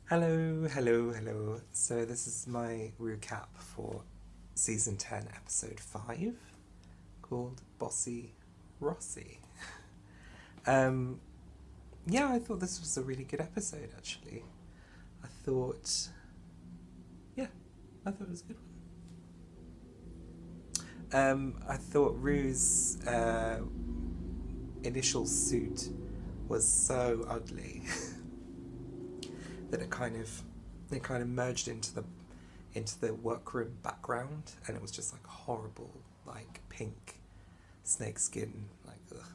Hello, hello, hello. So this is my recap for season 10, episode 5, called Bossy Rossy. Um, yeah, I thought this was a really good episode, actually. I thought, yeah, I thought it was a good one. I thought Rue's initial suit was so ugly that it kind of merged into the workroom background, and it was just like horrible, like pink snakeskin, like ugh.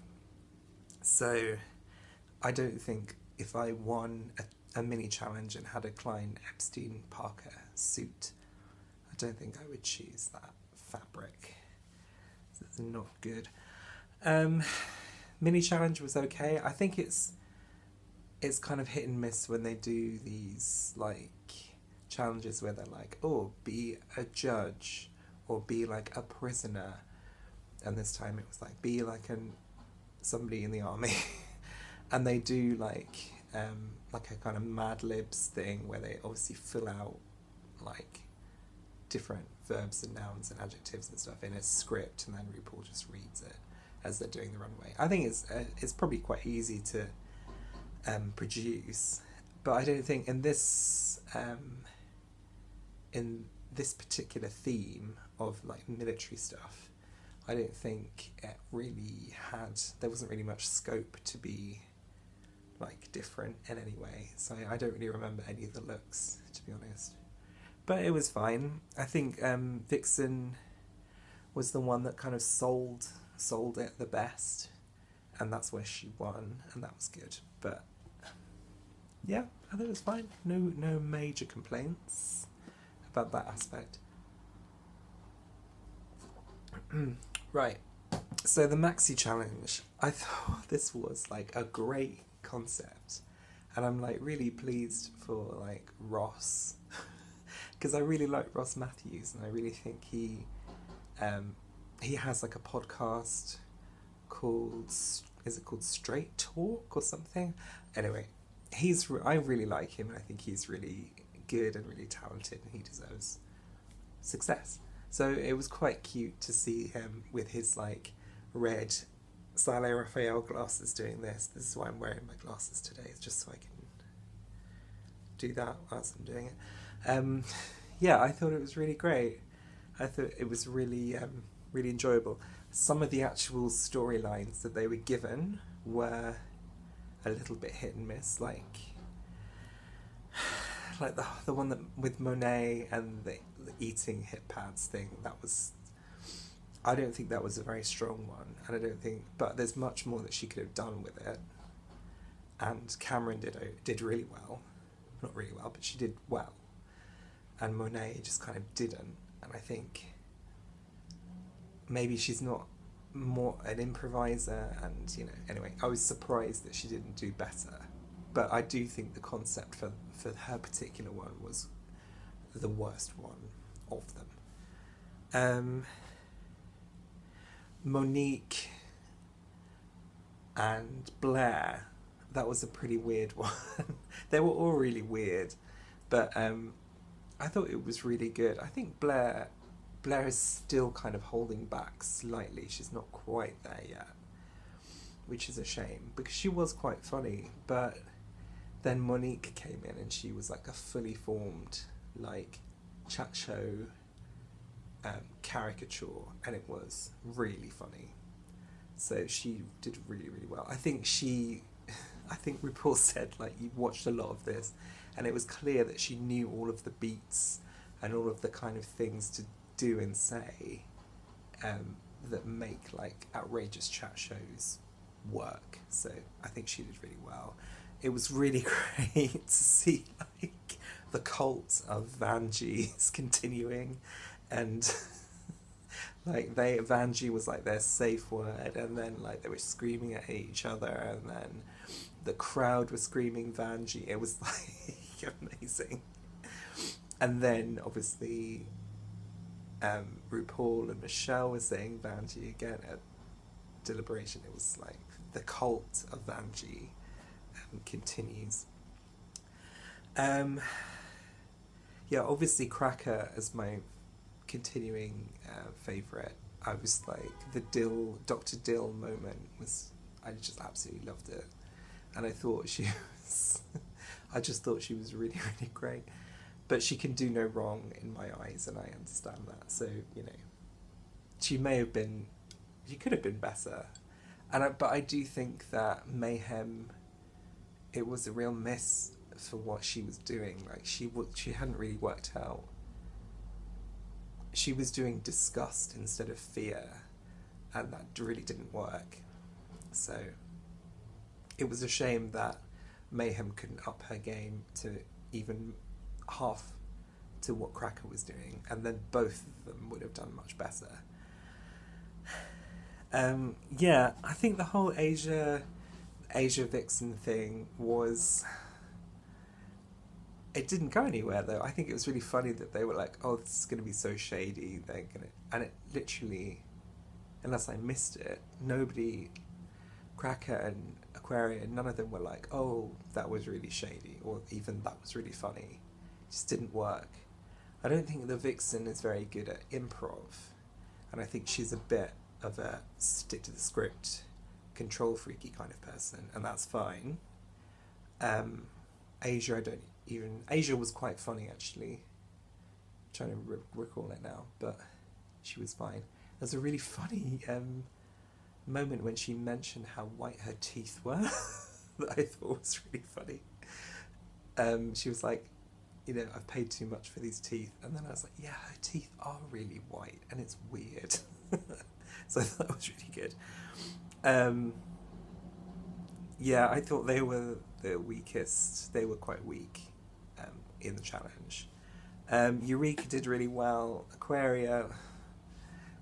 So I don't think if I won a mini challenge and had a Klein Epstein Parker suit, I don't think I would choose that fabric. It's not good. Um, Mini challenge was okay. I think it's kind of hit and miss when they do these like challenges where they're like, oh, be a judge or be like a prisoner, and this time it was like be like somebody in the army, and they do like a kind of Mad Libs thing where they obviously fill out like different verbs and nouns and adjectives and stuff in a script, and then RuPaul just reads it as they're doing the runway. I think it's probably quite easy to produce, but I don't think in this particular theme of like military stuff, I don't think it really there wasn't really much scope to be like different in any way. So I don't really remember any of the looks, to be honest. But it was fine. I think Vixen was the one that kind of sold it the best, and that's where she won, and that was good. But yeah, I think it was fine. No major complaints about that aspect. Right. So the maxi challenge, I thought this was like a great concept, and I'm like really pleased for like Ross, because I really like Ross Matthews, and I really think he has like a podcast called, is it called Straight Talk or something? Anyway, I really like him, and I think he's really good and really talented, and he deserves success. So it was quite cute to see him with his like red Sale Raphael glasses doing this. This is why I'm wearing my glasses today, it's just so I can do that whilst I'm doing it. Yeah, I thought it was really great. I thought it was really enjoyable. Some of the actual storylines that they were given were a little bit hit and miss, like the one that with Monet and the eating hip pads thing. I don't think that was a very strong one, and I don't think. But there's much more that she could have done with it, and Cameron did really well, not really well, but she did well, and Monet just kind of didn't. And I think maybe she's not more an improviser, and anyway, I was surprised that she didn't do better, but I do think the concept for her particular one was the worst one of them. Monique and Blair, that was a pretty weird one. They were all really weird, but I thought it was really good. I think Blair is still kind of holding back slightly. She's not quite there yet, which is a shame, because she was quite funny. But then Monique came in, and she was like a fully formed like chat show caricature, and it was really funny. So she did really, really well. I think RuPaul said like you watched a lot of this, and it was clear that she knew all of the beats and all of the kind of things to do and say that make like outrageous chat shows work. So I think she did really well. It was really great to see like the cult of Vanjie is continuing, and like Vanjie was like their safe word, and then like they were screaming at each other, and then the crowd was screaming Vanjie. It was like amazing. And then obviously RuPaul and Michelle were saying Vanjie again at Deliberation. It was like the cult of Vanjie continues. Um, yeah, obviously Cracker as my continuing favourite. I was like, the Dr. Dill moment was, I just absolutely loved it. And I thought she was, I just thought she was really, really great. But she can do no wrong in my eyes, and I understand that. So, you know, she may have been, she could have been better. But I do think that Mayhem, it was a real miss for what she was doing. Like, she hadn't really worked out. She was doing disgust instead of fear, and that really didn't work. So it was a shame that Mayhem couldn't up her game to even half to what Cracker was doing, and then both of them would have done much better. Yeah, I think the whole Asia Vixen thing was, it didn't go anywhere though. I think it was really funny that they were like, oh, this is going to be so shady, and it literally, unless I missed it, nobody, Cracker and Aquaria, none of them were like, oh, that was really shady, or even that was really funny. It just didn't work. I don't think the Vixen is very good at improv, and I think she's a bit of a stick to the script, control freaky kind of person, and that's fine. Asia, Asia was quite funny actually. I'm trying to recall it now, but she was fine. There's a really funny moment when she mentioned how white her teeth were that I thought was really funny. She was like, you know, I've paid too much for these teeth, and then I was like, yeah, her teeth are really white, and it's weird. So I thought that was really good. Yeah, I thought they were the weakest. They were quite weak in the challenge. Eureka did really well. Aquaria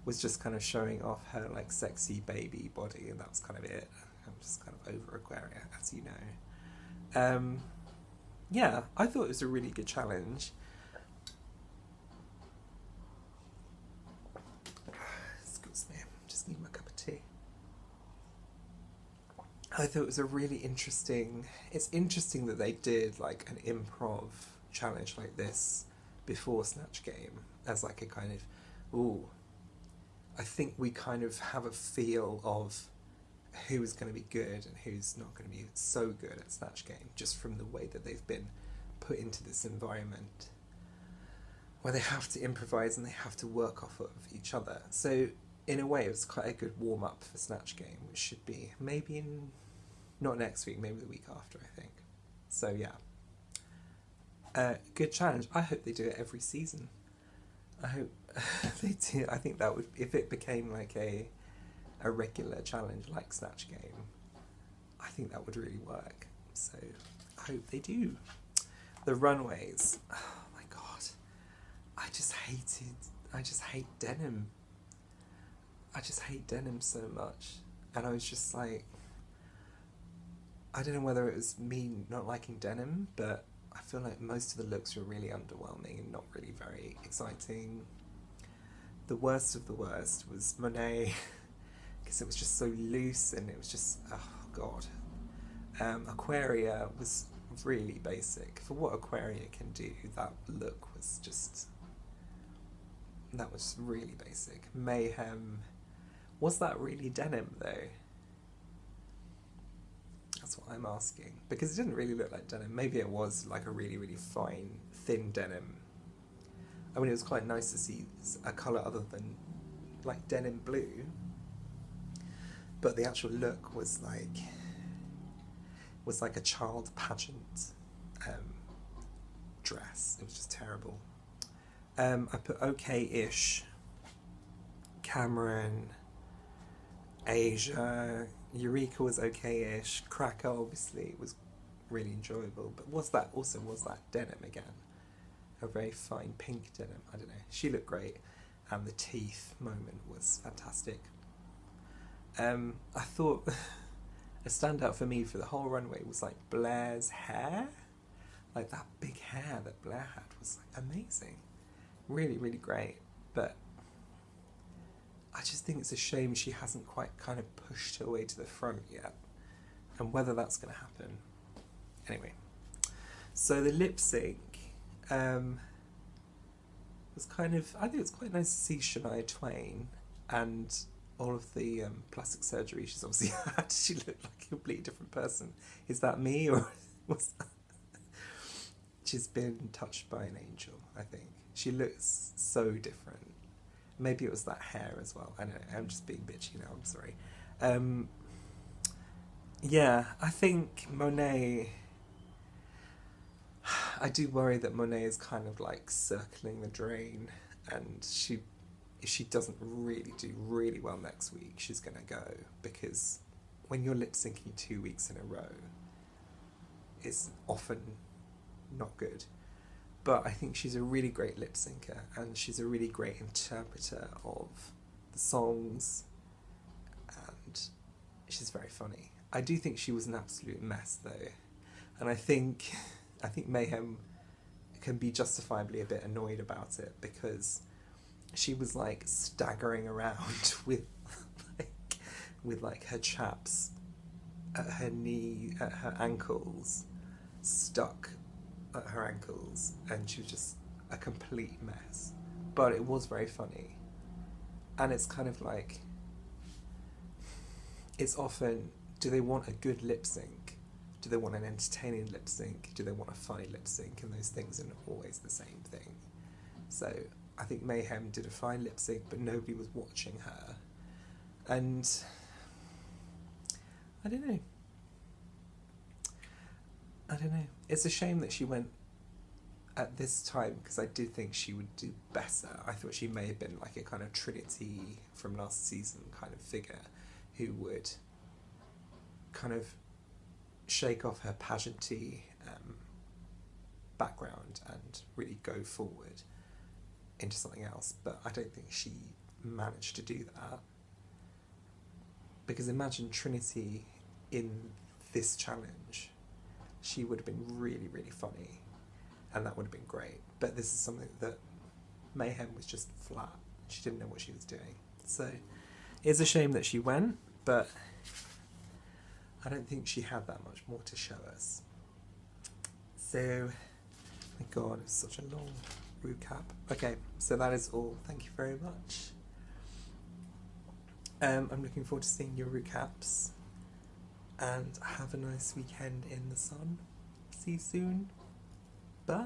was just kind of showing off her like sexy baby body, and that was kind of it. I'm just kind of over Aquaria, as you know. Yeah, I thought it was a really good challenge. Excuse me, just need my cup of tea. I thought it was a really interesting, it's interesting that they did like an improv challenge like this before Snatch Game, as like a kind of, ooh, I think we kind of have a feel of who is going to be good and who's not going to be so good at Snatch Game, just from the way that they've been put into this environment where they have to improvise and they have to work off of each other. So in a way it was quite a good warm-up for Snatch Game, which should be maybe not next week, maybe the week after, I think. So yeah, good challenge. I hope they do it every season. I hope they do. I think that would, if it became like a regular challenge like Snatch Game, I think that would really work. So I hope they do. The runways, oh my god, I just hate denim. I just hate denim so much, and I was just like, I don't know whether it was me not liking denim, but I feel like most of the looks were really underwhelming and not really very exciting. The worst of the worst was Monet, because it was just so loose and it was just, oh god. Aquaria was really basic. For what Aquaria can do, that look was just, that was really basic. Mayhem, was that really denim though? That's what I'm asking, because it didn't really look like denim. Maybe it was like a really, really fine, thin denim. I mean, it was quite nice to see a colour other than like denim blue, but the actual look was like a child pageant dress. It was just terrible. I put okay-ish. Cameron, Asia, Eureka was okay-ish. Cracker obviously was really enjoyable, but was that denim again? A very fine pink denim, I don't know. She looked great, and the teeth moment was fantastic. I thought a standout for me for the whole runway was like Blair's hair. Like that big hair that Blair had was like amazing. Really, really great. But I just think it's a shame she hasn't quite kind of pushed her way to the front yet. And whether that's going to happen. Anyway. So the lip sync was kind of, I think it was quite nice to see Shania Twain and all of the plastic surgery she's obviously had. She looked like a completely different person. Is that me, or was that? She's been touched by an angel, I think. She looks so different. Maybe it was that hair as well. I don't know, I'm just being bitchy now, I'm sorry. Yeah, I think Monet... I do worry that Monet is kind of like circling the drain, and if she doesn't really do really well next week, she's going to go, because when you're lip syncing 2 weeks in a row, it's often not good. But I think she's a really great lip syncer, and she's a really great interpreter of the songs, and she's very funny. I do think she was an absolute mess though, and I think Mayhem can be justifiably a bit annoyed about it, because she was like staggering around with her chaps at her knee, at her ankles, stuck at her ankles, and she was just a complete mess. But it was very funny, and it's kind of like, it's often, do they want a good lip sync? Do they want an entertaining lip sync? Do they want a funny lip sync? And those things are not always the same thing. So I think Mayhem did a fine lip sync, but nobody was watching her. And I don't know. It's a shame that she went at this time, because I did think she would do better. I thought she may have been like a kind of Trinity from last season kind of figure who would kind of shake off her pageanty background and really go forward into something else. But I don't think she managed to do that, because imagine Trinity in this challenge. She would have been really, really funny, and that would have been great. But this is something that Mayhem was just flat. She didn't know what she was doing. So it's a shame that she went, but I don't think she had that much more to show us. So, my God, it's such a long recap. Okay, so that is all. Thank you very much. I'm looking forward to seeing your recaps, and have a nice weekend in the sun. See you soon. Bye.